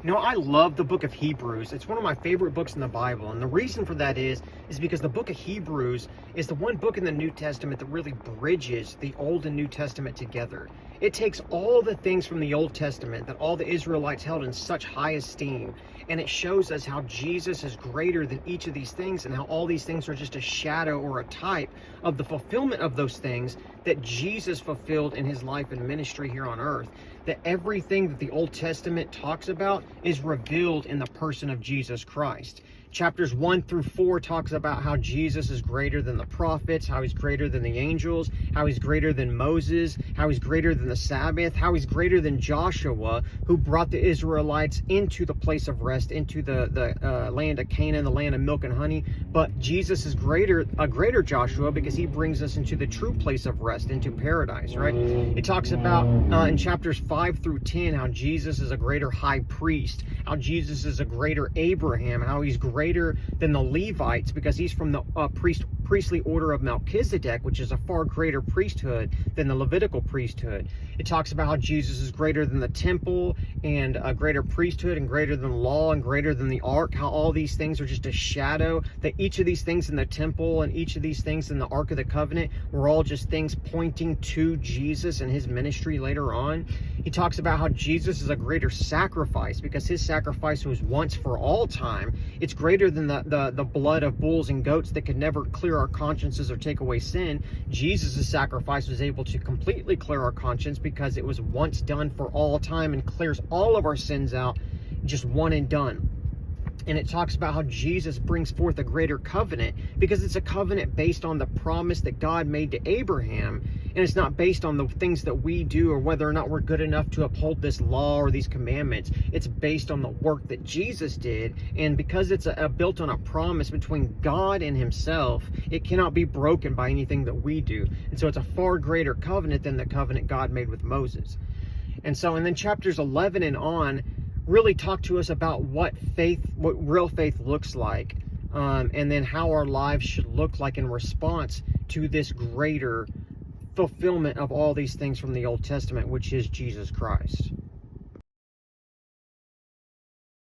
You know, I love the book of Hebrews. It's one of my favorite books in the Bible. And the reason for that is because the book of Hebrews is the one book in the New Testament that really bridges the Old and New Testament together. It takes all the things from the Old Testament that all the Israelites held in such high esteem, and it shows us how Jesus is greater than each of these things, and how all these things are just a shadow or a type of the fulfillment of those things that Jesus fulfilled in his life and ministry here on earth. That everything that the Old Testament talks about is revealed in the person of Jesus Christ. Chapters 1 through 4 talks about how Jesus is greater than the prophets, how he's greater than the angels, how he's greater than Moses, how he's greater than the Sabbath, how he's greater than Joshua, who brought the Israelites into the place of rest, into the land of Canaan, the land of milk and honey. But Jesus is a greater Joshua, because he brings us into the true place of rest, into paradise, right? It talks about in chapters 5 through 10 how Jesus is a greater high priest, how Jesus is a greater Abraham, how he's greater than the Levites because he's from the priestly order of Melchizedek, which is a far greater priesthood than the Levitical priesthood. It talks about how Jesus is greater than the temple and a greater priesthood and greater than the law and greater than the ark, how all these things are just a shadow, that each of these things in the temple and each of these things in the Ark of the Covenant were all just things pointing to Jesus and his ministry later on. He talks about how Jesus is a greater sacrifice because his sacrifice was once for all time. It's greater than the blood of bulls and goats that could never clear our consciences or take away sin. Jesus' sacrifice was able to completely clear our conscience because it was once done for all time and clears all of our sins out, just one and done. And it talks about how Jesus brings forth a greater covenant because it's a covenant based on the promise that God made to Abraham. And it's not based on the things that we do or whether or not we're good enough to uphold this law or these commandments. It's based on the work that Jesus did. And because it's built on a promise between God and himself, it cannot be broken by anything that we do. And so it's a far greater covenant than the covenant God made with Moses. And then chapters 11 and on really talk to us about what real faith looks like, and then how our lives should look like in response to this greater fulfillment of all these things from the Old Testament, which is Jesus Christ.